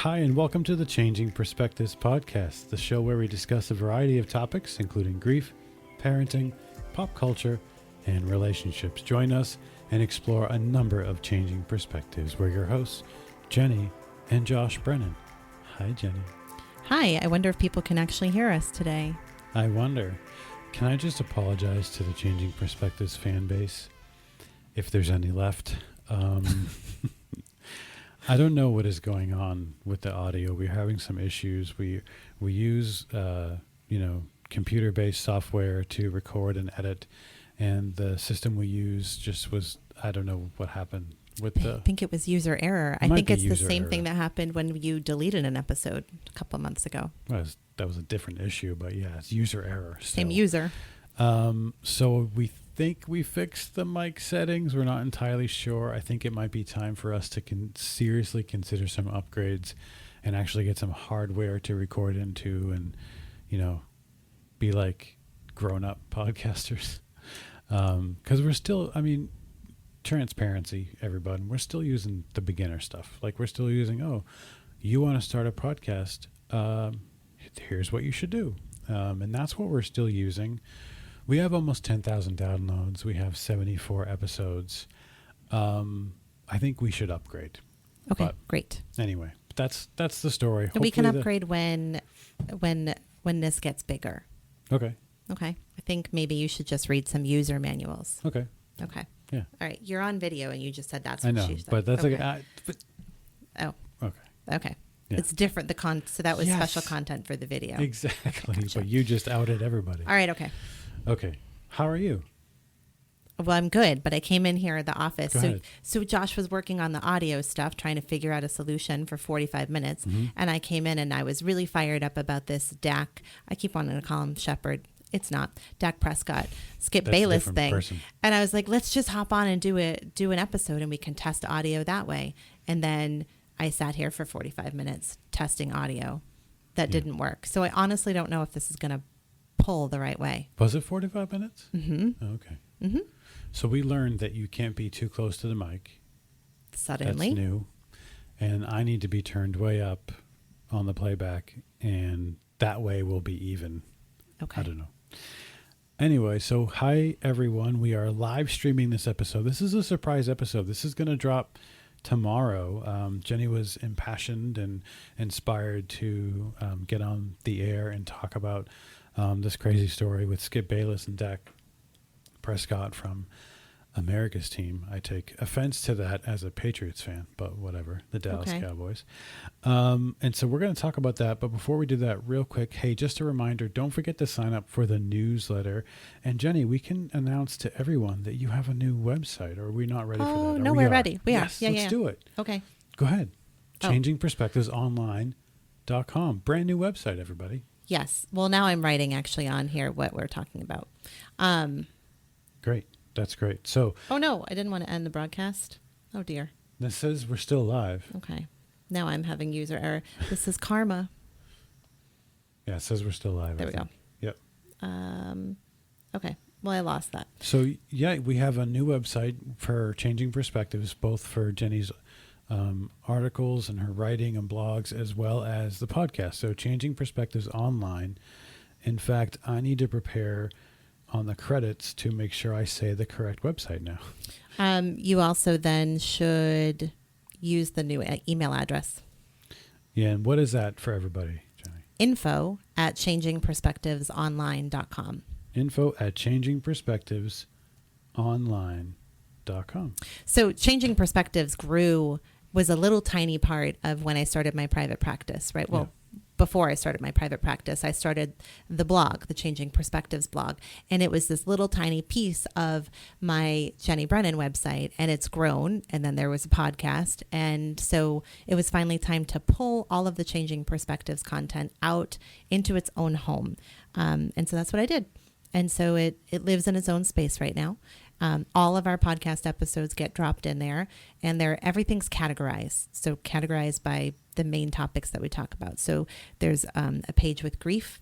Hi, and welcome to the Changing Perspectives podcast, the show where we discuss a variety of topics, including grief, parenting, pop culture, and relationships. Join us and explore a number of changing perspectives. We're your hosts, Jenni and Josh Brennan. Hi, Jenni. Hi, I wonder if people can actually hear us today. I wonder. Can I just apologize to the Changing Perspectives fan base, if there's any left? I don't know what is going on with the audio. We're having some issues. We use computer-based software to record and edit, and the system we use just was, I don't know what happened with the. I think it was user error. I think it's the same thing that happened when you deleted an episode a couple of months ago. Well, that was a different issue, but yeah, it's user error. Same user. So we think we fixed the mic settings. We're not entirely sure. I think it might be time for us to seriously consider some upgrades and actually get some hardware to record into and, be like grown-up podcasters. Because we're still, transparency, everybody. We're still using the beginner stuff. Like we're still using, you want to start a podcast, here's what you should do. And that's what we're still using. We have almost 10,000 downloads. We have 74 episodes. I think we should upgrade. Okay, but great. Anyway, that's the story. And we can upgrade when this gets bigger. Okay. Okay. I think maybe you should just read some user manuals. Okay. Okay. Yeah. All right. You're on video, and you just said that's I what know, she said. but that's okay. Oh. Okay. Okay. Yeah. It's different. So that was Yes. special content for the video. Exactly. Gotcha. But you just outed everybody. All right. Okay. Okay. How are you? Well, I'm good, but I came in here at the office. Go ahead. So Josh was working on the audio stuff, trying to figure out a solution for 45 minutes. Mm-hmm. And I came in and I was really fired up about this Dak. I keep wanting to call him Shepherd. It's not Dak Prescott, Skip Bayless thing. Person. And I was like, let's just hop on and do an episode and we can test audio that way. And then I sat here for 45 minutes testing audio. That didn't work. So I honestly don't know if this is going to pull the right way. Was it 45 minutes? Mm-hmm. Okay. Mm-hmm. So we learned that you can't be too close to the mic. Suddenly. That's new. And I need to be turned way up on the playback, and that way we'll be even. Okay. I don't know. Anyway, so hi everyone. We are live streaming this episode. This is a surprise episode. This is going to drop tomorrow. Jenni was impassioned and inspired to get on the air and talk about this crazy story with Skip Bayless and Dak Prescott from America's team. I take offense to that as a Patriots fan, but whatever, the Dallas Cowboys. And so we're going to talk about that. But before we do that, real quick, hey, just a reminder, don't forget to sign up for the newsletter. And Jenni, we can announce to everyone that you have a new website. Or are we not ready for that? Oh, no, we're ready. We are. Yes, yeah, let's do it. Okay. Go ahead. ChangingPerspectivesOnline.com. Brand new website, everybody. Yes. Well, now I'm writing actually on here what we're talking about. Great. That's great. So. Oh, no, I didn't want to end the broadcast. Oh, dear. This says we're still live. Okay. Now I'm having user error. This is karma. Yeah, it says we're still live. There we go. Yep. Okay. Well, I lost that. So, yeah, we have a new website for Changing Perspectives, both for Jenni's articles and her writing and blogs, as well as the podcast. So Changing Perspectives Online. In fact, I need to prepare on the credits to make sure I say the correct website now. You also then should use the new email address. Yeah, and what is that for everybody, Jenni? info@changingperspectivesonline.com. info@changingperspectivesonline.com. So Changing Perspectives was a little tiny part of when I started my private practice, right? Well, before I started my private practice, I started the blog, the Changing Perspectives blog. And it was this little tiny piece of my Jenni Brennan website, and it's grown. And then there was a podcast. And so it was finally time to pull all of the Changing Perspectives content out into its own home. And so that's what I did. And so it lives in its own space right now. All of our podcast episodes get dropped in there, and everything's categorized. So categorized by the main topics that we talk about. So there's a page with grief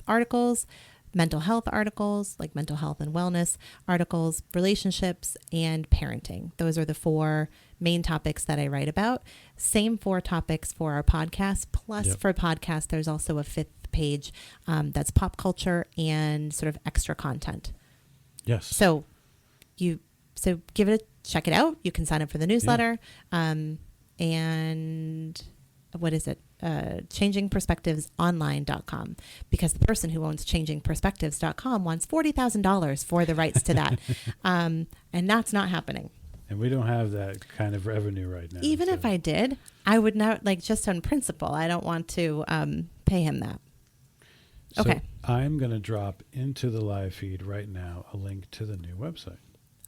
articles. mental health articles, like mental health and wellness articles, relationships, and parenting. Those are the 4 main topics that I write about. Same 4 topics for our podcast. Plus, Yep. for podcast, there's also a 5th page that's pop culture and sort of extra content. Yes. So give it check it out. You can sign up for the newsletter. And what is it? changingperspectivesonline.com, because the person who owns changingperspectives.com wants $40,000 for the rights to that. And that's not happening. And we don't have that kind of revenue right now. Even if I did, I would not, like, just on principle, I don't want to pay him that. Okay. So I'm going to drop into the live feed right now a link to the new website.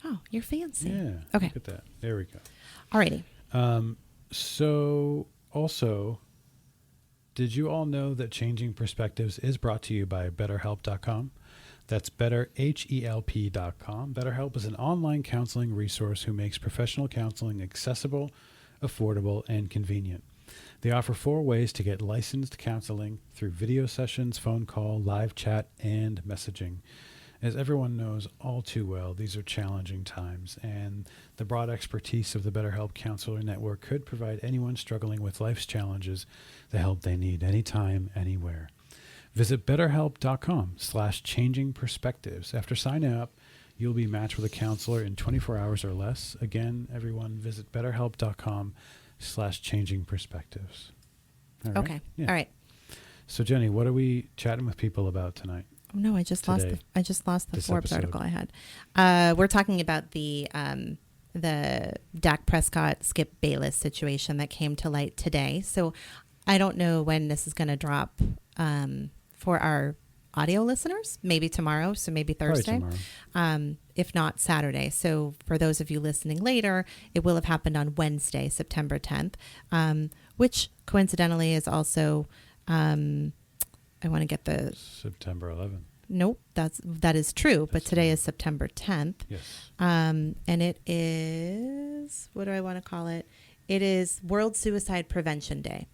Oh, you're fancy. Yeah. Okay. Look at that. There we go. Alrighty. So also, did you all know that Changing Perspectives is brought to you by BetterHelp.com? That's BetterHelp.com. BetterHelp is an online counseling resource who makes professional counseling accessible, affordable, and convenient. They offer 4 ways to get licensed counseling through video sessions, phone call, live chat, and messaging. As everyone knows all too well, these are challenging times, and the broad expertise of the BetterHelp Counselor Network could provide anyone struggling with life's challenges the help they need anytime, anywhere. Visit BetterHelp.com/changingperspectives. After signing up, you'll be matched with a counselor in 24 hours or less. Again, everyone, visit BetterHelp.com/changingperspectives. All right? Okay. Yeah. All right. So, Jenny, what are we chatting with people about tonight? Oh, no, I just lost the This Forbes episode. article I had. We're talking about the Dak Prescott, Skip Bayless situation that came to light today. So I don't know when this is going to drop for our audio listeners. Maybe tomorrow, so maybe Thursday. If not Saturday. So for those of you listening later, it will have happened on Wednesday, September 10th, which coincidentally is also... I want to get the September 11th. Nope, that is true. But That's today true. is September 10th. Yes. And it is, what do I want to call it? It is World Suicide Prevention Day.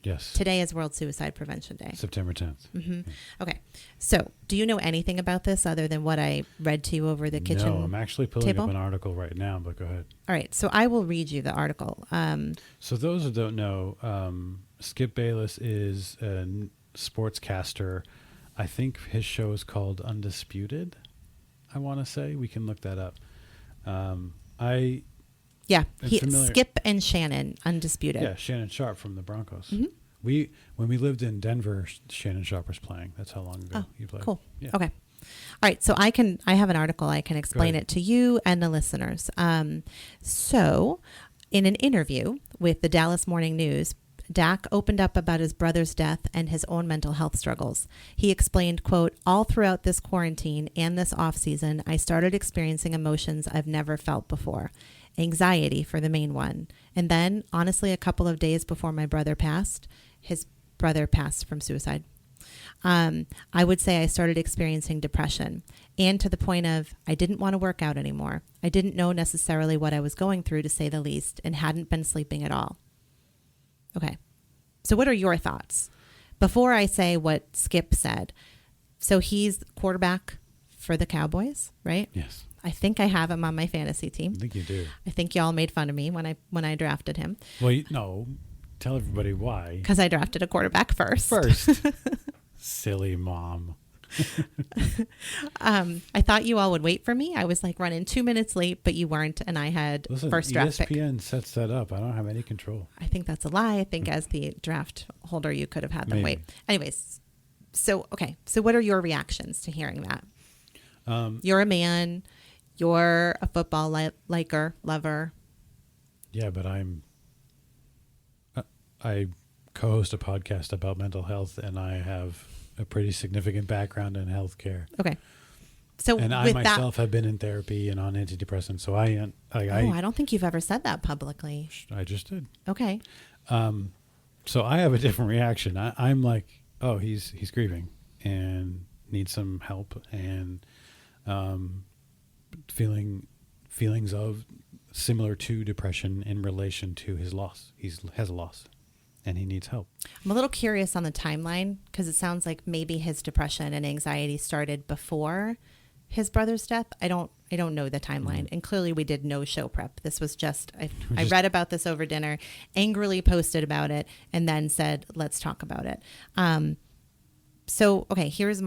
Yes. Today is World Suicide Prevention Day. September 10th. Mm-hmm. Okay. So, do you know anything about this other than what I read to you over the kitchen? No, I'm actually pulling table? up an article right now, but go ahead. All right. So I will read you the article. So those who don't know, Skip Bayless is a sportscaster. I think his show is called Undisputed. I want to say we can look that up. Skip and Shannon, Undisputed. Yeah, Shannon Sharp from the Broncos. Mm-hmm. When we lived in Denver, Shannon Sharp was playing. That's how long ago he played. Cool. Yeah. Okay. All right. So I have an article. I can explain it to you and the listeners. So in an interview with the Dallas Morning News, Dak opened up about his brother's death and his own mental health struggles. He explained, quote, "All throughout this quarantine and this off season, I started experiencing emotions I've never felt before. Anxiety for the main one. And then, honestly, a couple of days before my brother passed, his brother passed from suicide. I would say I started experiencing depression, and to the point of I didn't want to work out anymore. I didn't know necessarily what I was going through, to say the least, and hadn't been sleeping at all." Okay. So what are your thoughts? Before I say what Skip said, so he's quarterback for the Cowboys, right? Yes. I think I have him on my fantasy team. I think you do. I think y'all made fun of me when I drafted him. Well, no. Tell everybody why. Because I drafted a quarterback first. Silly mom. I thought you all would wait for me. I was like running 2 minutes late, but you weren't, and I had first draft pick. ESPN sets that up. I don't have any control. I think that's a lie. I think as the draft holder, you could have had them wait. Anyways, so okay. So what are your reactions to hearing that? You're a man. You're a football lover. Yeah, but I co-host a podcast about mental health, and I have a pretty significant background in healthcare. Okay. So and I myself have been in therapy and on antidepressants. So I don't think you've ever said that publicly. I just did. Okay. So I have a different reaction. I'm like, oh, he's grieving and needs some help, and feelings of similar to depression in relation to his loss. He has a loss. and he needs help. I'm a little curious on the timeline because it sounds like maybe his depression and anxiety started before his brother's death. I don't know the timeline. And clearly we did no show prep. This was just, I read about this over dinner, angrily posted about it, and then said, let's talk about it. So, okay, here's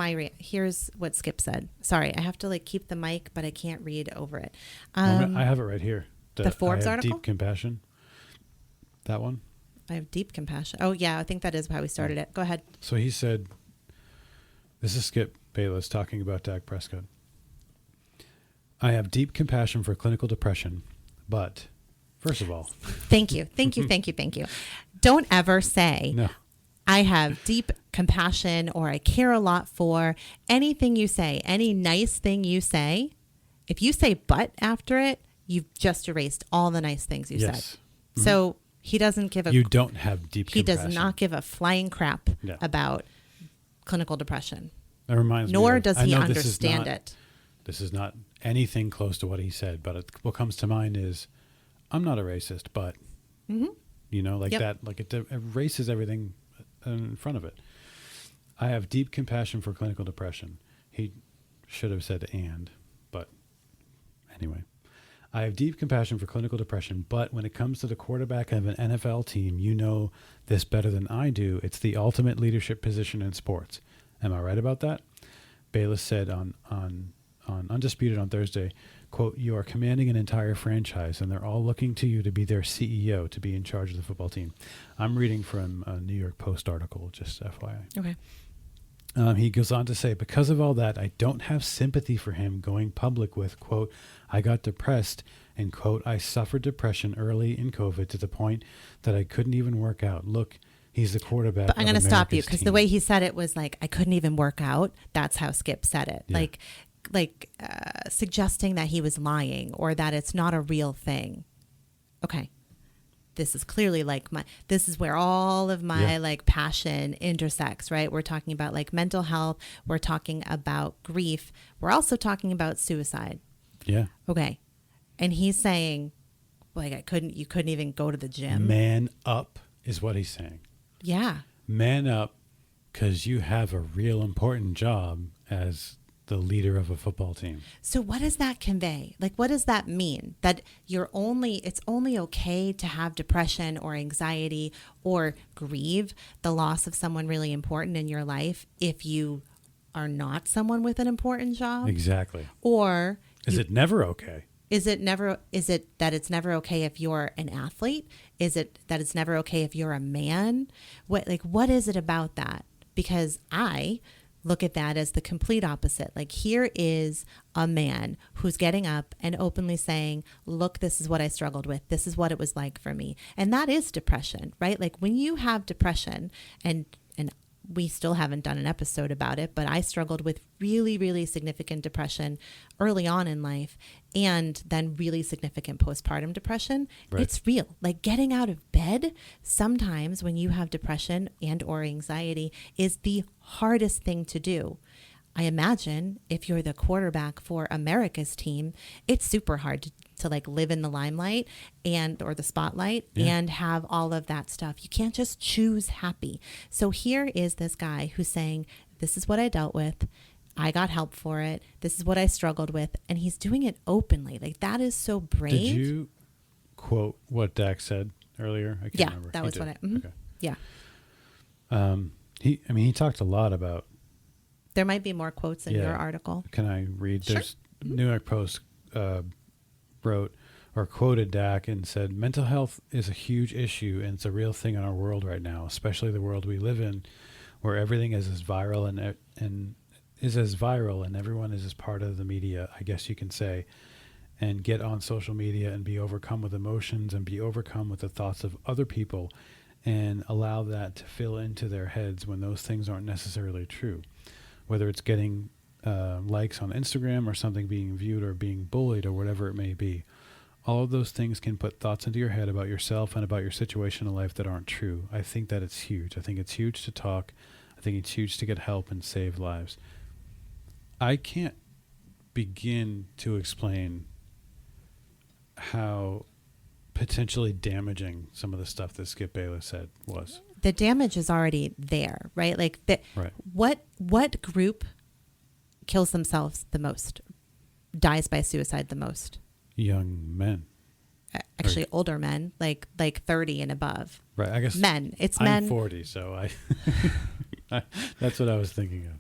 what Skip said. Sorry, I have to like keep the mic, but I can't read over it. I have it right here. The Forbes I have article? Deep compassion. That one? I have deep compassion. Oh, yeah, I think that is how we started it. Go ahead. So he said, this is Skip Bayless talking about Dak Prescott. I have deep compassion for clinical depression, but first of all. Thank you. Don't ever say, No. I have deep compassion or I care a lot for anything you say, any nice thing you say. If you say but after it, you've just erased all the nice things you said. Mm-hmm. So he doesn't give You don't have deep He compassion. does not give a flying crap about clinical depression. That reminds me. Nor does he understand it. This is not anything close to what he said, but what comes to mind is, I'm not a racist, but, that, like it erases everything in front of it. I have deep compassion for clinical depression. He should have said but anyway. I have deep compassion for clinical depression, but when it comes to the quarterback of an NFL team, you know this better than I do. It's the ultimate leadership position in sports. Am I right about that? Bayless said on Undisputed on Thursday, quote, you are commanding an entire franchise, and they're all looking to you to be their CEO, to be in charge of the football team. I'm reading from a New York Post article, just FYI. Okay. He goes on to say, because of all that, I don't have sympathy for him going public with, quote, I got depressed, and, quote, I suffered depression early in COVID to the point that I couldn't even work out. Look, he's the quarterback. But I'm going to stop you because the way he said it was like, I couldn't even work out. That's how Skip said it. Yeah. Like suggesting that he was lying or that it's not a real thing. Okay. This is clearly like this is where all of my like passion intersects, right? We're talking about like mental health. We're talking about grief. We're also talking about suicide. Yeah. Okay. And he's saying like, you couldn't even go to the gym. Man up is what he's saying. Yeah. Man up because you have a real important job as the leader of a football team. So what does that convey? Like, what does that mean? That it's only okay to have depression or anxiety or grieve the loss of someone really important in your life if you are not someone with an important job? Exactly. Or is it never okay? Is it that it's never okay if you're an athlete? Is it that it's never okay if you're a man? What is it about that? Because I look at that as the complete opposite. Like, here is a man who's getting up and openly saying, look, this is what I struggled with. This is what it was like for me. And that is depression, right? Like, when you have depression, and we still haven't done an episode about it, but I struggled with really, really significant depression early on in life, and then really significant postpartum depression. Right. It's real. Like, getting out of bed sometimes when you have depression and or anxiety is the hardest thing to do. I imagine if you're the quarterback for America's team, it's super hard to like live in the limelight or the spotlight and have all of that stuff. You can't just choose happy. So here is this guy who's saying, this is what I dealt with. I got help for it. This is what I struggled with. And he's doing it openly. Like, that is so brave. Did you quote what Dak said earlier? I can't remember. That was what I, mm-hmm. Okay. Yeah. He talked a lot about. There might be more quotes in your article. Can I read? Sure. There's New York Post wrote or quoted Dak and said, mental health is a huge issue and it's a real thing in our world right now, especially the world we live in, where everything is as viral and everyone is as part of the media, I guess you can say, and get on social media and be overcome with emotions and be overcome with the thoughts of other people and allow that to fill into their heads when those things aren't necessarily true. Whether it's getting likes on Instagram or something being viewed or being bullied or whatever it may be. All of those things can put thoughts into your head about yourself and about your situation in life that aren't true. I think that it's huge. I think it's huge to talk. I think it's huge to get help and save lives. I can't begin to explain how potentially damaging some of the stuff that Skip Bayless said was. the damage is already there, right? Like Right. what group kills themselves the most, dies by suicide the most? Young men. Actually, older men, like 30 and above. Right. I guess Men. It's I'm men. 40, so that's what I was thinking of.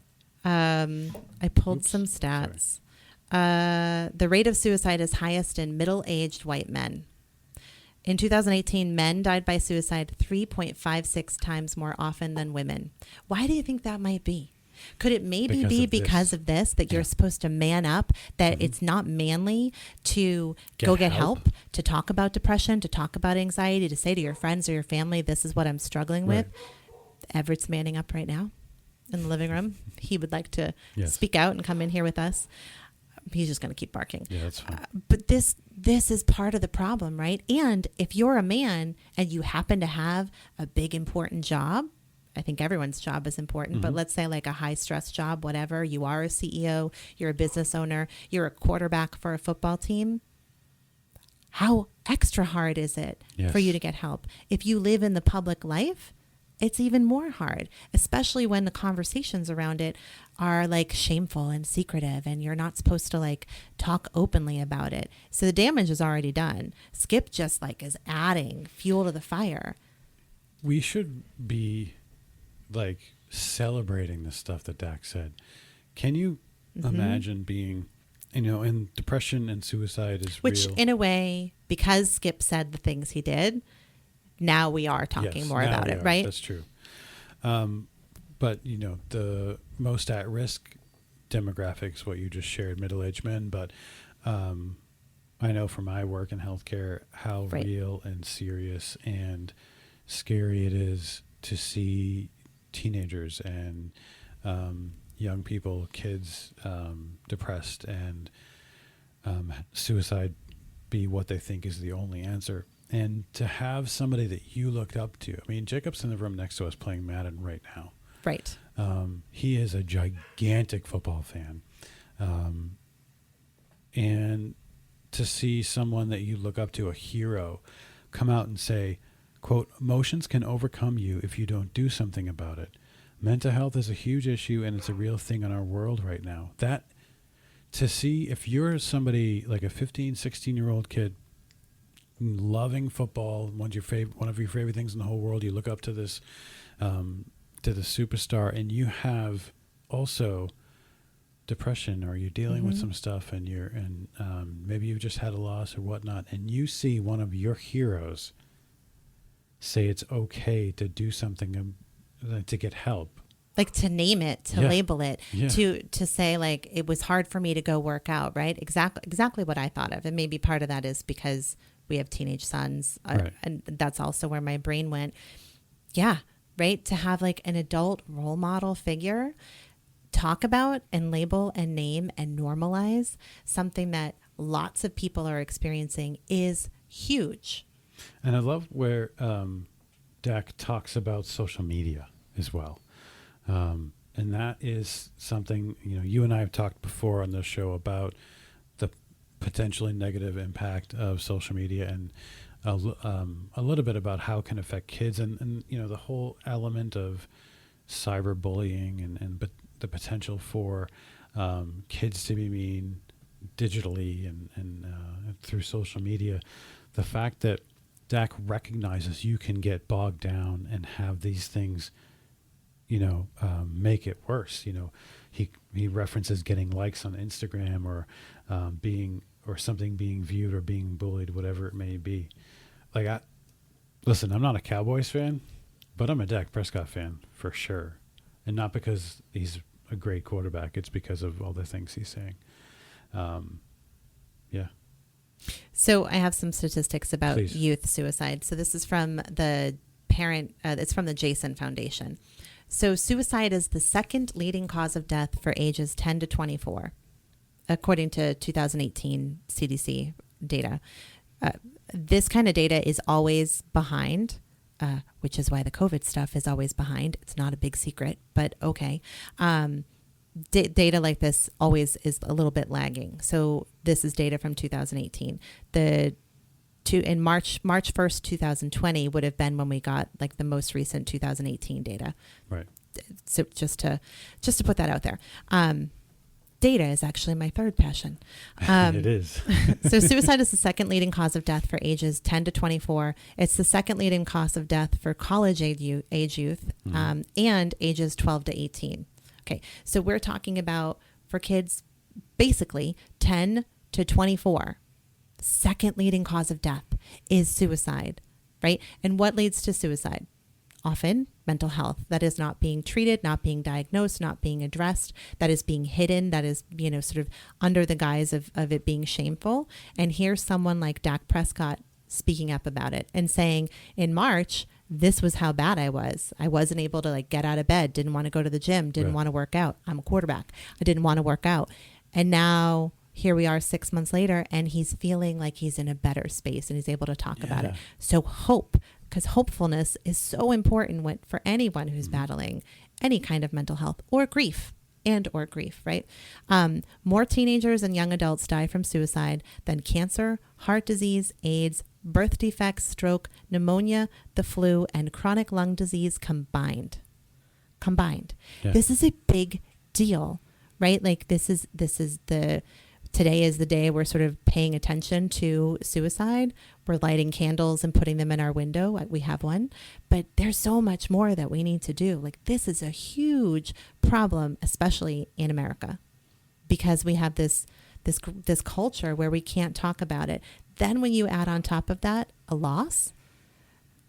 I pulled Oops, some stats. The rate of suicide is highest in middle-aged white men. In 2018, men died by suicide 3.56 times more often than women. Why do you think that might be? Could it maybe be because of this, that you're supposed to man up, that it's not manly to go get help, to talk about depression, to talk about anxiety, to say to your friends or your family, this is what I'm struggling with? Everett's manning up right now in the living room. He would like to speak out and come in here with us. He's just going to keep barking. Yeah, that's fine. But this is part of the problem, right? And if you're a man and you happen to have a big, important job, I think everyone's job is important, but let's say like a high stress job, whatever, you are a CEO, you're a business owner, you're a quarterback for a football team. How extra hard is it for you to get help? If you live in the public life, it's even more hard, especially when the conversations around it are like shameful and secretive and you're not supposed to like talk openly about it. So the damage is already done. Skip just like is adding fuel to the fire. We should be like celebrating the stuff that Dak said. Can you imagine being, and depression and suicide is Which real. in a way, because Skip said the things he did, now we are talking more about it, right? That's true. But the most at-risk demographics, what you just shared, middle-aged men, but I know from my work in healthcare how real and serious and scary it is to see teenagers and young people, kids, depressed and suicide be what they think is the only answer. And to have somebody that you looked up to. I mean, Jacob's in the room next to us playing Madden right now. Right. He is a gigantic football fan. And to see someone that you look up to, a hero, come out and say, quote, emotions can overcome you if you don't do something about it. Mental health is a huge issue and it's a real thing in our world right now. That, to see if you're somebody like a 15, 16-year-old kid loving football, one of your favorite things in the whole world, you look up to this, to the superstar, and you have also depression, or you're dealing with some stuff, and maybe you've just had a loss or whatnot, and you see one of your heroes say it's okay to do something, to get help. Like to name it, to label it, to say like, it was hard for me to go work out, right? Exactly what I thought of. And maybe part of that is because we have teenage sons, and that's also where my brain went. Yeah, right? To have like an adult role model figure talk about and label and name and normalize something that lots of people are experiencing is huge. And I love where Dak talks about social media as well. And that is something, you and I have talked before on the show about the potentially negative impact of social media, and a little bit about how it can affect kids, and the whole element of cyberbullying and the potential for kids to be mean digitally and through social media. The fact that Dak recognizes you can get bogged down and have these things, make it worse. He references getting likes on Instagram, or something being viewed or being bullied, whatever it may be. Like, I'm not a Cowboys fan, but I'm a Dak Prescott fan for sure. And not because he's a great quarterback. It's because of all the things he's saying. Yeah. So I have some statistics about youth suicide. So this is from it's from the Jason Foundation. So suicide is the second leading cause of death for ages 10 to 24, according to 2018 CDC data. This kind of data is always behind, which is why the COVID stuff is always behind. It's not a big secret, but okay. Data like this always is a little bit lagging. So this is data from 2018. The in March 1st, 2020 would have been when we got like the most recent 2018 data. Right. So just to put that out there. Data is actually my third passion. It is. So suicide is the second leading cause of death for ages 10 to 24. It's the second leading cause of death for college age youth and ages 12 to 18. Okay, so we're talking about for kids basically 10 to 24. Second leading cause of death is suicide, right? And what leads to suicide? Often mental health that is not being treated, not being diagnosed, not being addressed, that is being hidden, that is, sort of under the guise of it being shameful. And here's someone like Dak Prescott speaking up about it and saying, in March, this was how bad I was. I wasn't able to like get out of bed, didn't want to go to the gym, didn't want to work out. I'm a quarterback. I didn't want to work out. And now here we are 6 months later, and he's feeling like he's in a better space and he's able to talk about it. So hope, because hopefulness is so important for anyone who's battling any kind of mental health or grief, right? More teenagers and young adults die from suicide than cancer, heart disease, AIDS, birth defects, stroke, pneumonia, the flu, and chronic lung disease combined. Yeah. This is a big deal, right? Like today is the day we're sort of paying attention to suicide. We're lighting candles and putting them in our window. We have one, but there's so much more that we need to do. Like this is a huge problem, especially in America, because we have this culture where we can't talk about it. Then when you add on top of that a loss,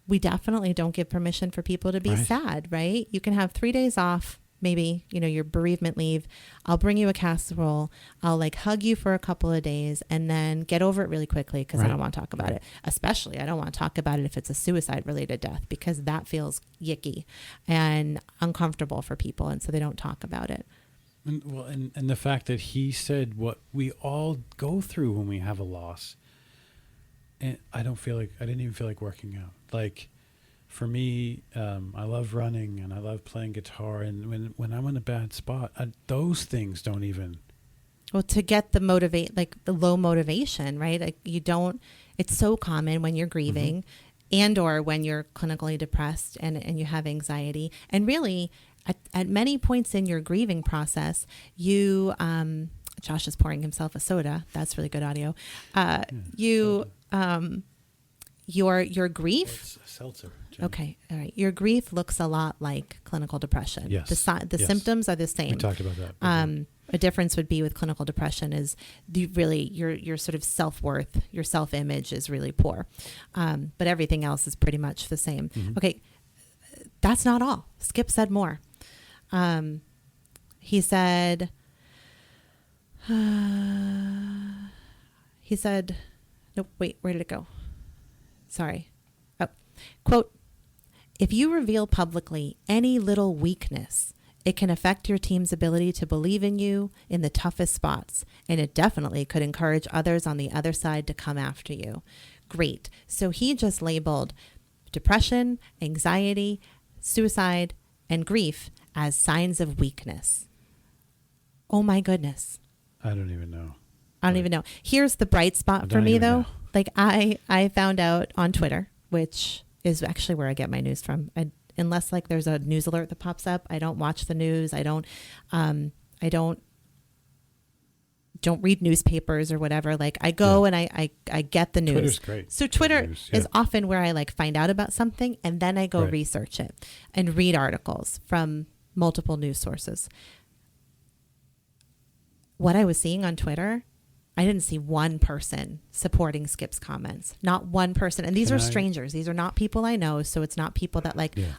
we definitely don't give permission for people to be sad, right? You can have 3 days off. Maybe, your bereavement leave. I'll bring you a casserole. I'll like hug you for a couple of days and then get over it really quickly because I don't want to talk about it. Especially, I don't want to talk about it if it's a suicide related death because that feels yicky and uncomfortable for people. And so they don't talk about it. And the fact that he said what we all go through when we have a loss. And I didn't even feel like working out. Like, for me, I love running and I love playing guitar. And when I'm in a bad spot, those things don't even. Well, to get the low motivation, right? Like it's so common when you're grieving and or when you're clinically depressed and you have anxiety. And really, at many points in your grieving process, you, Josh is pouring himself a soda. That's really good audio. Your grief. It's a seltzer. Okay. All right. Your grief looks a lot like clinical depression. Yes. The symptoms are the same. We talked about that. A difference would be with clinical depression is your sort of self-worth, your self-image is really poor. But everything else is pretty much the same. Okay. That's not all. Skip said more. He said, nope, wait, where did it go? Sorry. Oh, quote, if you reveal publicly any little weakness, it can affect your team's ability to believe in you in the toughest spots, and it definitely could encourage others on the other side to come after you. Great. So he just labeled depression, anxiety, suicide, and grief as signs of weakness. Oh my goodness. I don't even know. I don't even know. Here's the bright spot for me, though. Like I found out on Twitter, which is actually where I get my news from. Unless like there's a news alert that pops up, I don't watch the news. I don't read newspapers or whatever. Like I go and I get the news. Twitter's great. So Twitter is often where I like find out about something and then I go research it and read articles from multiple news sources. What I was seeing on Twitter, I didn't see one person supporting Skip's comments. Not one person. And these are strangers. These are not people I know. So it's not people that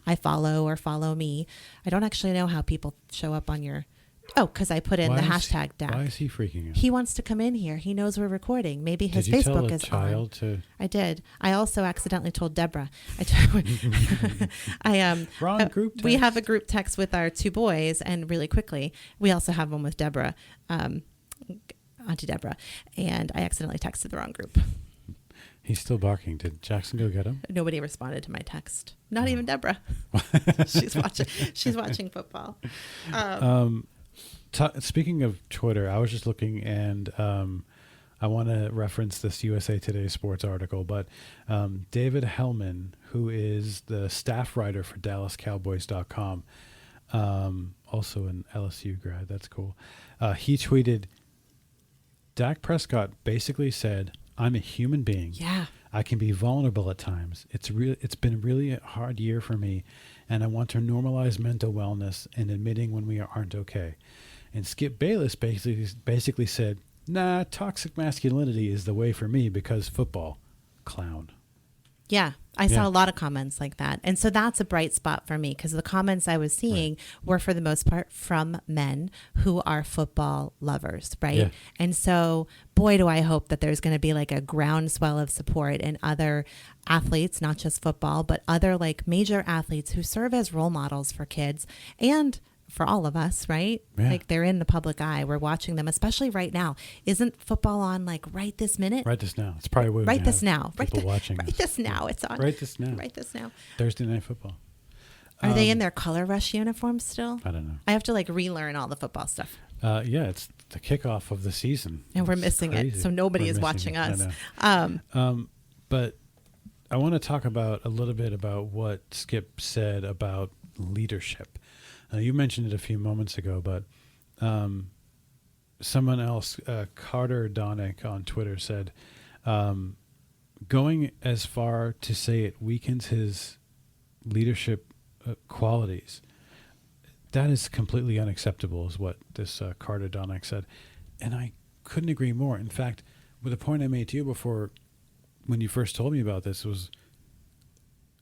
I follow or follow me. I don't actually know how people show up on your... Oh, because I put in the hashtag DAC. Why is he freaking out? He wants to come in here. He knows we're recording. Maybe his Did you Facebook tell a is child on. To... I did. I also accidentally told Deborah. Wrong group text. We have a group text with our two boys, and really quickly, we also have one with Deborah, Auntie Deborah, and I accidentally texted the wrong group. He's still barking. Did Jackson go get him? Nobody responded to my text. Not even Deborah. She's watching football. Speaking of Twitter, I was just looking and I want to reference this USA Today Sports article, but David Hellman, who is the staff writer for DallasCowboys.com, also an LSU grad, that's cool. He tweeted, Dak Prescott basically said, I'm a human being. Yeah. I can be vulnerable at times. It's been really a hard year for me, and I want to normalize mental wellness and admitting when we aren't okay. And Skip Bayless basically said, nah, toxic masculinity is the way for me because football. Clown. Yeah, I saw a lot of comments like that. And so that's a bright spot for me because the comments I was seeing were for the most part from men who are football lovers, right? Yeah. And so, boy, do I hope that there's going to be like a groundswell of support in other athletes, not just football, but other like major athletes who serve as role models for kids and for all of us, right? Yeah. Like they're in the public eye. We're watching them, especially right now. Isn't football on like right this minute? Right this now. It's probably what Right this now. People watching. Right this now. It's on. Right this now. Right this now. Thursday Night Football. Are they in their color rush uniforms still? I don't know. I have to like relearn all the football stuff. Yeah, it's the kickoff of the season. And we're It's missing crazy. it. So nobody We're is missing watching it. us. I know. But I want to talk about a little bit about what Skip said about leadership. You mentioned it a few moments ago, but someone else, Carter Donick on Twitter, said, going as far to say it weakens his leadership qualities. That is completely unacceptable, is what this Carter Donick said. And I couldn't agree more. In fact, with the point I made to you before, when you first told me about this, was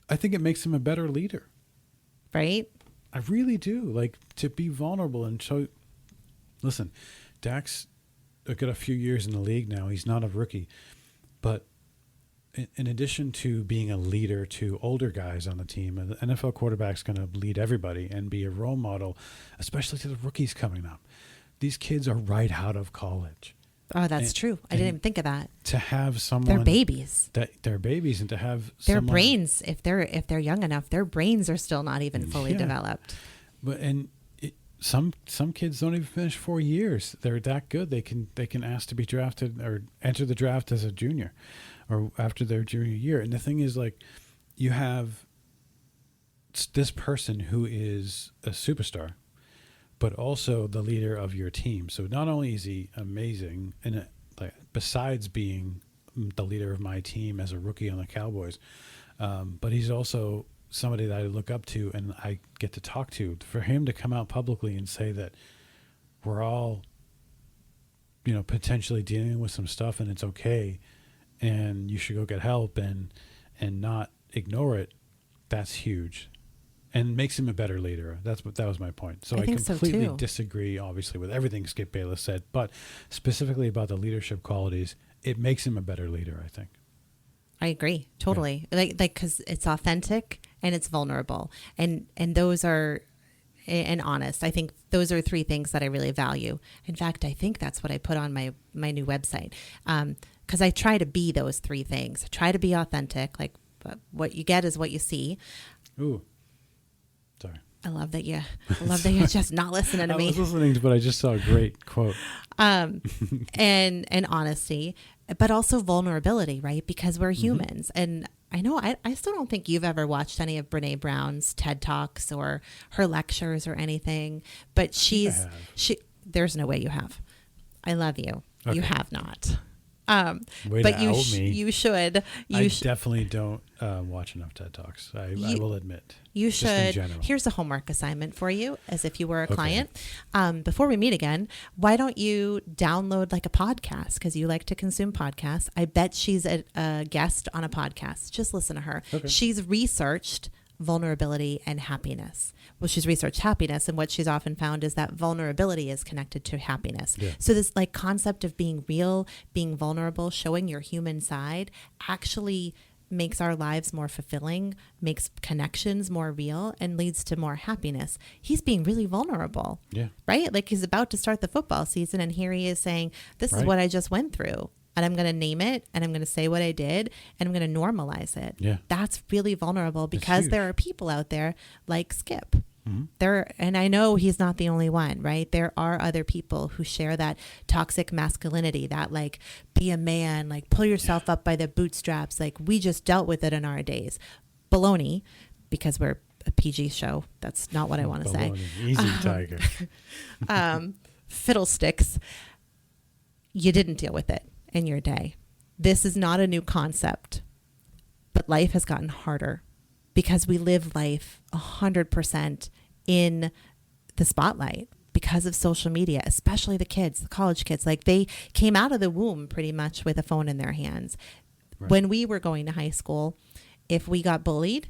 I think it makes him a better leader. Right? I really do. Like, to be vulnerable and show. Listen, Dak's got a few years in the league now. He's not a rookie. But in addition to being a leader to older guys on the team, an NFL quarterback's going to lead everybody and be a role model, especially to the rookies coming up. These kids are right out of college. Oh, that's true. I didn't even think of that. To have someone, They're babies. They're babies, and to have Their someone, brains, if they're young enough, their brains are still not even fully developed. But some kids don't even finish 4 years. They're that good. They can ask to be drafted or enter the draft as a junior, or after their junior year. And the thing is, like, you have this person who is a superstar, but also the leader of your team. So not only is he amazing, and besides being the leader of my team as a rookie on the Cowboys, but he's also somebody that I look up to and I get to talk to. For him to come out publicly and say that we're all, potentially dealing with some stuff and it's okay, and you should go get help and not ignore it, that's huge. And makes him a better leader. That was my point. So I completely disagree, obviously, with everything Skip Bayless said, but specifically about the leadership qualities, it makes him a better leader, I think. I agree totally. Yeah. Like because it's authentic and it's vulnerable, and those are and honest. I think those are three things that I really value. In fact, I think that's what I put on my new website, because I try to be those three things. I try to be authentic. Like what you get is what you see. Ooh. Sorry. I love that you're just not listening to me. I was listening, but I just saw a great quote. And honesty, but also vulnerability, right? Because we're humans. And I know I still don't think you've ever watched any of Brene Brown's TED Talks or her lectures or anything, but there's no way you have. I love you. Okay. You have not. But you should. I definitely don't watch enough TED Talks. I will admit. You should. Here's a homework assignment for you, as if you were a client. Before we meet again, why don't you download like a podcast, because you like to consume podcasts. I bet she's a guest on a podcast. Just listen to her. Okay. She's researched vulnerability and happiness. Well, she's researched happiness, and what she's often found is that vulnerability is connected to happiness. Yeah. So this like concept of being real, being vulnerable, showing your human side actually makes our lives more fulfilling, makes connections more real, and leads to more happiness. He's being really vulnerable. Yeah. Right? Like he's about to start the football season, and here he is saying, this is what I just went through. And I'm going to name it, and I'm going to say what I did, and I'm going to normalize it. Yeah. That's really vulnerable, because there are people out there like Skip And I know he's not the only one, right? There are other people who share that toxic masculinity, that like, be a man, like pull yourself up by the bootstraps. Like, we just dealt with it in our days. Baloney, because we're a PG show. That's not what I want to say. Easy, tiger. Fiddlesticks. You didn't deal with it in your day. This is not a new concept, but life has gotten harder because we live life 100% in the spotlight because of social media, especially the kids, the college kids. Like, they came out of the womb pretty much with a phone in their hands. Right. When we were going to high school, if we got bullied,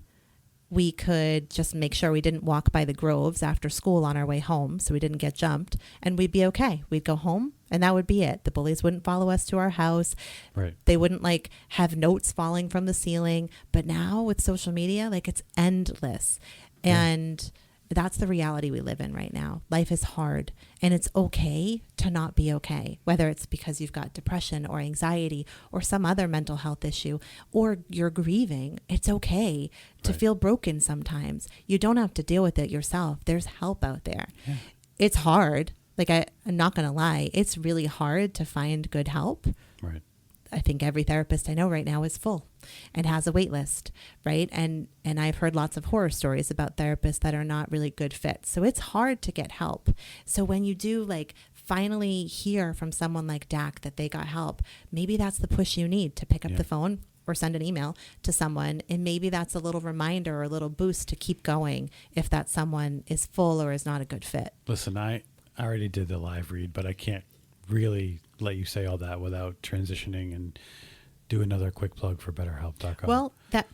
we could just make sure we didn't walk by the groves after school on our way home so we didn't get jumped, and we'd be okay. We'd go home and that would be it. The bullies wouldn't follow us to our house. Right. They wouldn't like have notes falling from the ceiling. But now with social media, like, it's endless. And that's the reality we live in right now. Life is hard, and it's okay to not be okay, whether it's because you've got depression or anxiety or some other mental health issue, or you're grieving. It's okay to feel broken sometimes. You don't have to deal with it yourself. There's help out there. Yeah. It's hard. Like, I'm not going to lie. It's really hard to find good help. Right. I think every therapist I know right now is full and has a wait list, right? And I've heard lots of horror stories about therapists that are not really good fits. So it's hard to get help. So when you do like finally hear from someone like Dak that they got help, maybe that's the push you need to pick up the phone or send an email to someone. And maybe that's a little reminder or a little boost to keep going if that someone is full or is not a good fit. Listen, I already did the live read, but I can't really let you say all that without transitioning and do another quick plug for BetterHelp.com. Well,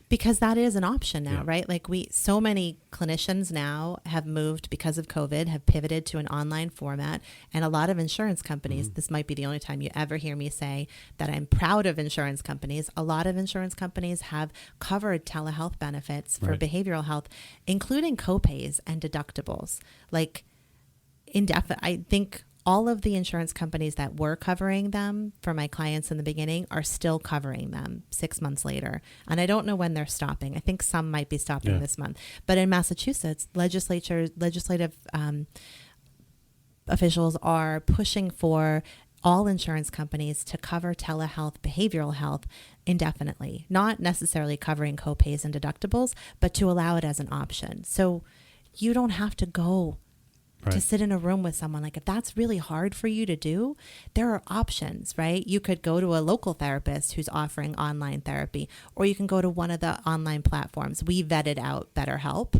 because that is an option now, right? Like, so many clinicians now have moved because of COVID, have pivoted to an online format, and a lot of insurance companies, this might be the only time you ever hear me say that I'm proud of insurance companies. A lot of insurance companies have covered telehealth benefits for behavioral health, including copays and deductibles. Like, I think all of the insurance companies that were covering them for my clients in the beginning are still covering them 6 months later. And I don't know when they're stopping. I think some might be stopping this month. But in Massachusetts, legislative officials are pushing for all insurance companies to cover telehealth, behavioral health indefinitely, not necessarily covering copays and deductibles, but to allow it as an option. So you don't have to go to sit in a room with someone. Like, if that's really hard for you to do, there are options, right? You could go to a local therapist who's offering online therapy, or you can go to one of the online platforms. We vetted out BetterHelp.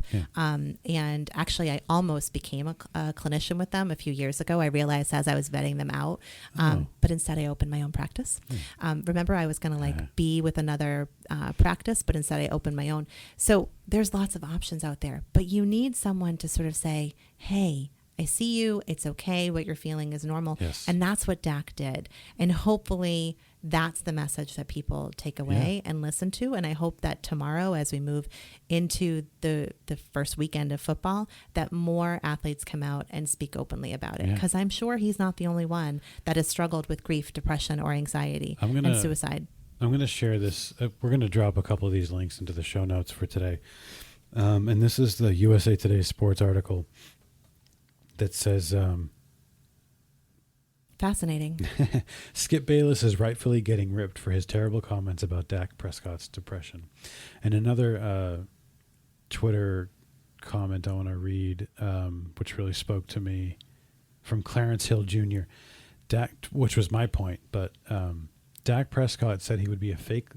And actually, I almost became a clinician with them a few years ago. I realized as I was vetting them out, but instead I opened my own practice. Remember, I was going to be with another practice, but instead I opened my own. So there's lots of options out there, but you need someone to sort of say, hey, I see you. It's okay. What you're feeling is normal. Yes. And that's what Dak did. And hopefully that's the message that people take away and listen to. And I hope that tomorrow, as we move into the first weekend of football, that more athletes come out and speak openly about it. Because I'm sure he's not the only one that has struggled with grief, depression, or anxiety and suicide. I'm going to share this. We're going to drop a couple of these links into the show notes for today. And this is the USA Today sports article that says, fascinating. Skip Bayless is rightfully getting ripped for his terrible comments about Dak Prescott's depression. And another Twitter comment I want to read, which really spoke to me, from Clarence Hill Jr. Dak, which was my point, but Dak Prescott said he would be a fake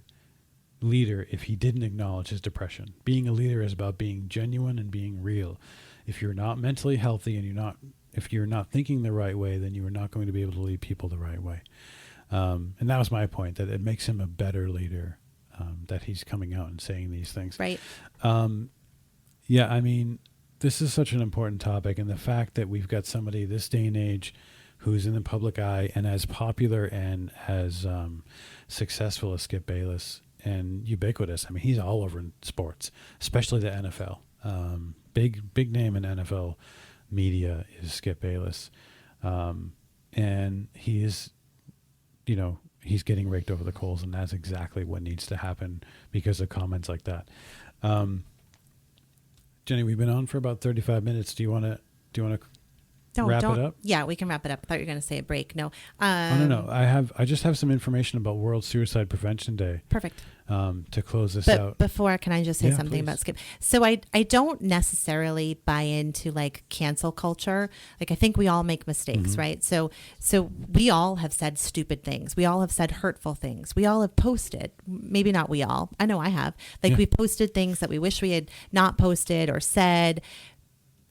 leader if he didn't acknowledge his depression. Being a leader is about being genuine and being real. If you're not mentally healthy and if you're not thinking the right way, then you are not going to be able to lead people the right way. And that was my point, that it makes him a better leader, that he's coming out and saying these things. Right. I mean, this is such an important topic, and the fact that we've got somebody this day and age who's in the public eye and as popular and as successful as Skip Bayless and ubiquitous. I mean, he's all over in sports, especially the NFL. Big name in NFL media is Skip Bayless. And he is, he's getting raked over the coals, and that's exactly what needs to happen because of comments like that. Jenny, we've been on for about 35 minutes. Do you want to No, wrap don't. it up? Yeah, we can wrap it up. I thought you were going to say a break. No. No. I just have some information about World Suicide Prevention Day. Perfect. To close this But out. before, can I just say something please. about Skip? So I don't necessarily buy into like cancel culture. Like I think we all make mistakes, right? So we all have said stupid things. We all have said hurtful things. We all have posted. Maybe not we all. I know I have. Like we posted things that we wish we had not posted or said.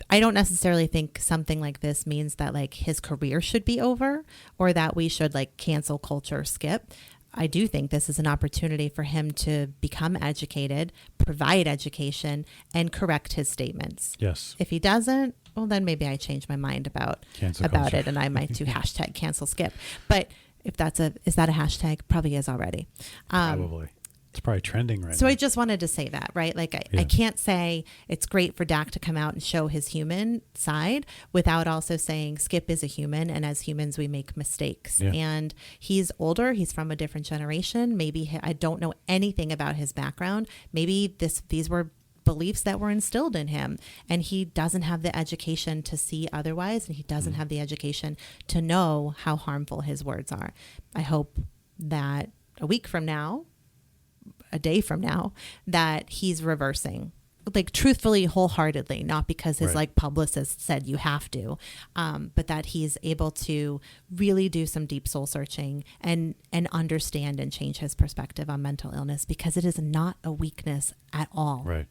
I don't necessarily think something like this means that like his career should be over or that we should like cancel culture Skip. I do think this is an opportunity for him to become educated, provide education, and correct his statements. Yes. If he doesn't, well, then maybe I change my mind about culture. it, and I might do hashtag cancel Skip. But if is that a hashtag? Probably is already. Probably. It's probably trending right now. So I just wanted to say that, right? Like I can't say it's great for Dak to come out and show his human side without also saying Skip is a human, and as humans we make mistakes. Yeah. And he's older, he's from a different generation. Maybe I don't know anything about his background. Maybe these were beliefs that were instilled in him, and he doesn't have the education to see otherwise, and he doesn't have the education to know how harmful his words are. I hope that a week from now, a day from now, that he's reversing, like truthfully, wholeheartedly, not because his like publicist said you have to, but that he's able to really do some deep soul searching and understand and change his perspective on mental illness, because it is not a weakness at all. Right.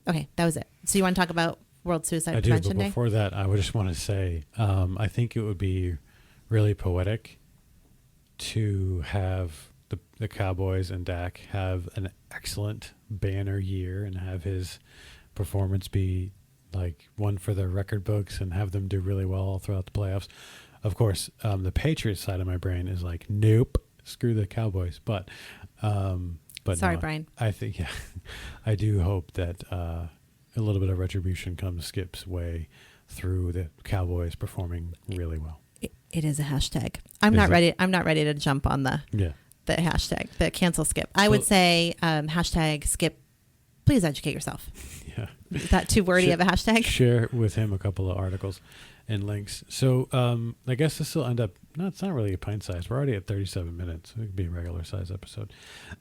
Okay, that was it. So you want to talk about World Suicide Prevention Day? But before that, I would just want to say, I think it would be really poetic to have the Cowboys and Dak have an excellent banner year and have his performance be like one for the record books and have them do really well all throughout the playoffs. Of course, the Patriots side of my brain is like, nope, screw the Cowboys. But Sorry, no, Brian. I think, I do hope that a little bit of retribution comes Skip's way through the Cowboys performing really well. It is a hashtag. I'm not ready to jump on the hashtag, the cancel Skip. I would say hashtag Skip, please educate yourself. Yeah. Is that too wordy of a hashtag? Share with him a couple of articles and links. So I guess this will end up, no, it's not really a pint size. We're already at 37 minutes. It could be a regular size episode.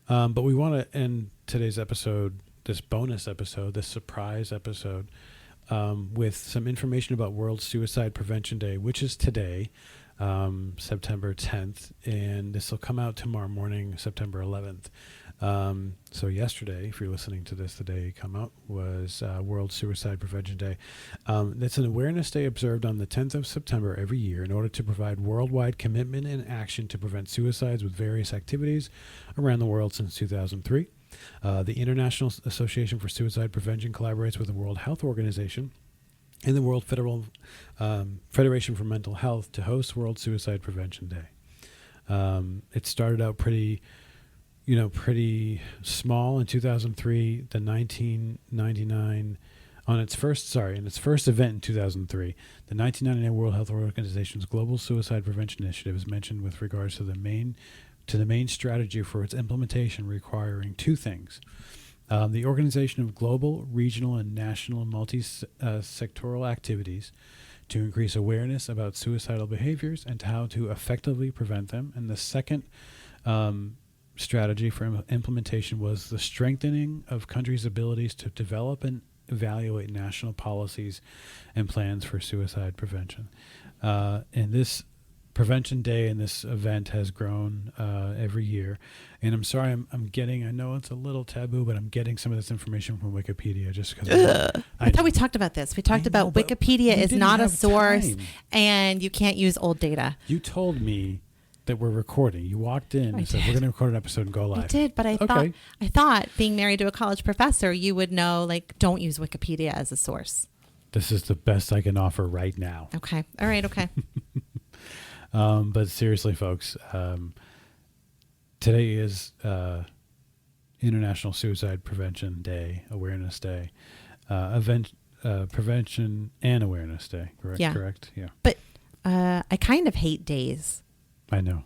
But we want to end today's episode, this bonus episode, this surprise episode, with some information about World Suicide Prevention Day, which is today, September 10th, and this will come out tomorrow morning, September 11th. So yesterday, if you're listening to this, the day it come out was World Suicide Prevention Day. It's an awareness day observed on the 10th of September every year in order to provide worldwide commitment and action to prevent suicides with various activities around the world since 2003. The International Association for Suicide Prevention collaborates with the World Health Organization and the World Federation for Mental Health to host World Suicide Prevention Day. It started out pretty small in 2003. The 1999, in its first event in 2003, the 1999 World Health Organization's Global Suicide Prevention Initiative is mentioned with regards to the main strategy for its implementation, requiring two things. The organization of global, regional, and national multi-sectoral activities to increase awareness about suicidal behaviors and how to effectively prevent them. And the second strategy for implementation was the strengthening of countries' abilities to develop and evaluate national policies and plans for suicide prevention. And this Prevention Day and this event has grown every year. And I'm sorry, I know it's a little taboo, but I'm getting some of this information from Wikipedia just because. I thought we talked about this. We talked about Wikipedia is not a source and you can't use old data. You told me that we're recording. You walked in and said, we're going to record an episode and go live. I did, but I thought being married to a college professor, you would know, like, don't use Wikipedia as a source. This is the best I can offer right now. Okay. All right. Okay. But seriously, folks, today is International Suicide Prevention Day, Awareness Day, Prevention and Awareness Day. Correct? Yeah. Correct? Yeah. But I kind of hate days. I know.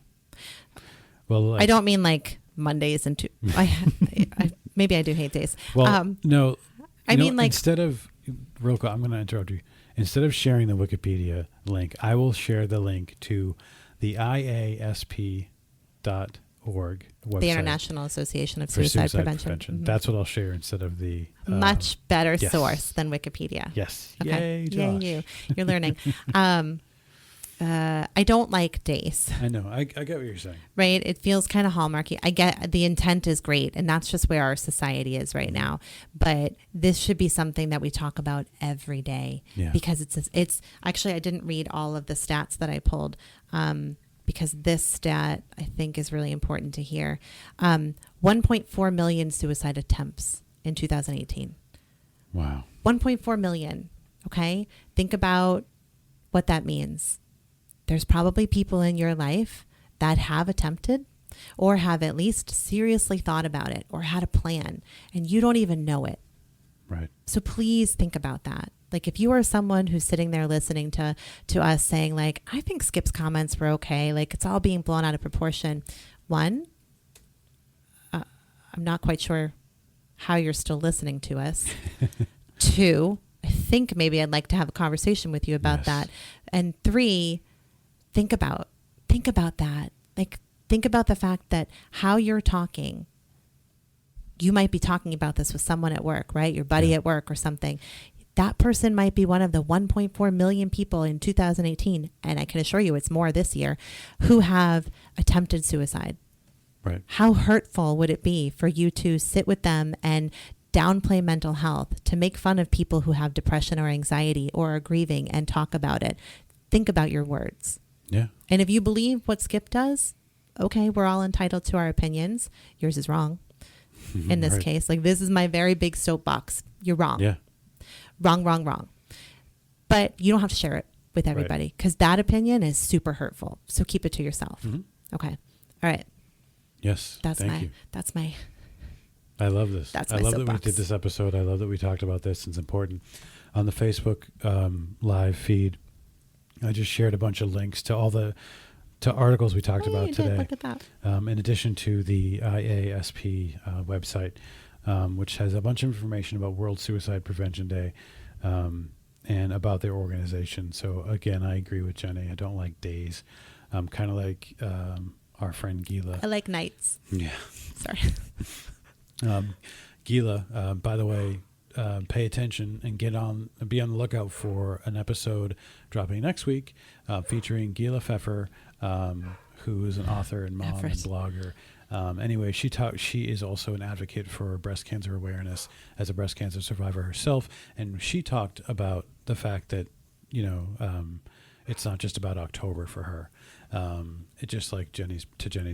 Well, I don't mean like Mondays and maybe I do hate days. Well, no. I mean, like, instead of, real quick, I'm going to interrupt you. Instead of sharing the Wikipedia link, I will share the link to the IASP.org website. the International Association of for Suicide Prevention. Mm-hmm. That's what I'll share instead of the... Much better yes. source than Wikipedia. Yes. Okay. Yay, Josh. Yay, you. You're learning. I don't like days. I know. I get what you're saying. Right? It feels kind of hallmarky. I get the intent is great, and that's just where our society is right now. But this should be something that we talk about every day, because it's actually, I didn't read all of the stats that I pulled, because this stat I think is really important to hear. 1.4 million suicide attempts in 2018. Wow. 1.4 million. Okay. Think about what that means. There's probably people in your life that have attempted or have at least seriously thought about it or had a plan, and you don't even know it. Right. So please think about that. Like, if you are someone who's sitting there listening to us saying, like, I think Skip's comments were okay, like it's all being blown out of proportion. One, I'm not quite sure how you're still listening to us. Two, I think maybe I'd like to have a conversation with you about that. And three, think about that. Like, think about the fact that how you're talking, you might be talking about this with someone at work, right? Your buddy at work or something. That person might be one of the 1.4 million people in 2018, and I can assure you it's more this year, who have attempted suicide. Right. How hurtful would it be for you to sit with them and downplay mental health, to make fun of people who have depression or anxiety or are grieving and talk about it? Think about your words. Yeah. And if you believe what Skip does, okay, we're all entitled to our opinions. Yours is wrong. In this case, like, this is my very big soapbox. You're wrong. Yeah. Wrong. But you don't have to share it with everybody, because that opinion is super hurtful. So keep it to yourself. Mm-hmm. Okay. All right. Yes. Thank you. That's my... I love this. That's I my love soapbox. that we did this episode. I love that we talked about this. It's important. On the Facebook live feed, I just shared a bunch of links to all the articles we talked about today. Look at that. In addition to the IASP website, which has a bunch of information about World Suicide Prevention Day and about their organization. So again, I agree with Jenny. I don't like days. Kind of like our friend Gila. I like nights. Yeah. Sorry. Gila, by the way, pay attention and be on the lookout for an episode dropping next week featuring Gila Pfeffer, who is an author and mom and blogger. Anyway, she is also an advocate for breast cancer awareness as a breast cancer survivor herself. And she talked about the fact that, it's not just about October for her. It just like Jenny's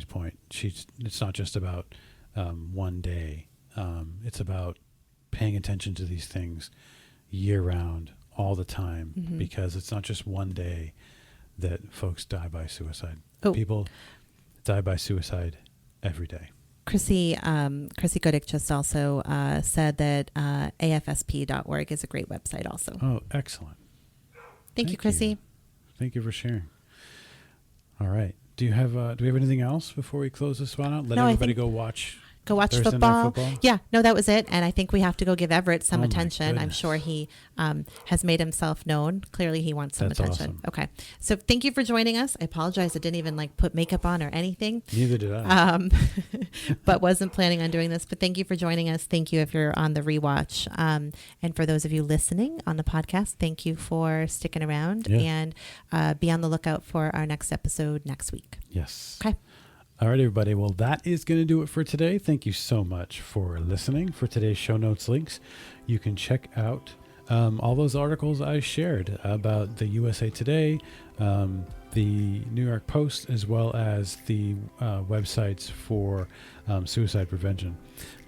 point, it's not just about one day. It's about paying attention to these things year round, all the time, because it's not just one day that folks die by suicide. People die by suicide every day. Chrissy Goodick just also said that afsp.org is a great website also. Oh, excellent. Thank you, Chrissy. Thank you for sharing. All right. Do we have anything else before we close this one out? Let everybody go watch Thursday football. Night Football. Yeah, no, that was it. And I think we have to go give Everett some attention. My I'm sure he has made himself known. Clearly, he wants some That's attention. Awesome. Okay. So thank you for joining us. I apologize. I didn't even put makeup on or anything. Neither did I. But wasn't planning on doing this. But thank you for joining us. Thank you if you're on the rewatch. And for those of you listening on the podcast, thank you for sticking around. Yeah. And be on the lookout for our next episode next week. Yes. Okay. All right, everybody. Well, that is going to do it for today. Thank you so much for listening. For today's show notes links, you can check out all those articles I shared about the USA Today, the New York Post, as well as the websites for suicide prevention.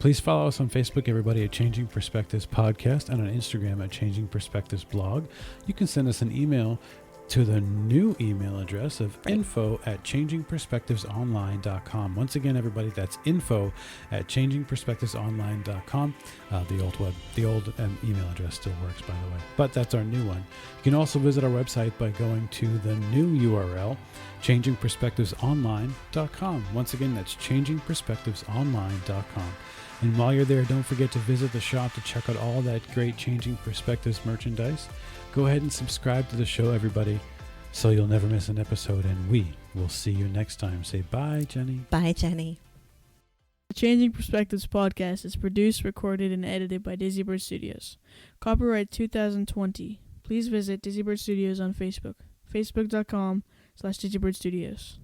Please follow us on Facebook, everybody, at Changing Perspectives Podcast, and on Instagram at Changing Perspectives Blog. You can send us an email to the new email address of info@changingperspectivesonline.com. Once again, everybody, that's info@changingperspectivesonline.com. The old email address still works, by the way, but that's our new one. You can also visit our website by going to the new URL, changingperspectivesonline.com. Once again, that's changingperspectivesonline.com. And while you're there, don't forget to visit the shop to check out all that great Changing Perspectives merchandise. Go ahead and subscribe to the show, everybody, so you'll never miss an episode, and we will see you next time. Say bye, Jenny. Bye, Jenny. The Changing Perspectives podcast is produced, recorded, and edited by Dizzy Bird Studios. Copyright 2020. Please visit Dizzy Bird Studios on Facebook, facebook.com/Dizzy Bird Studios.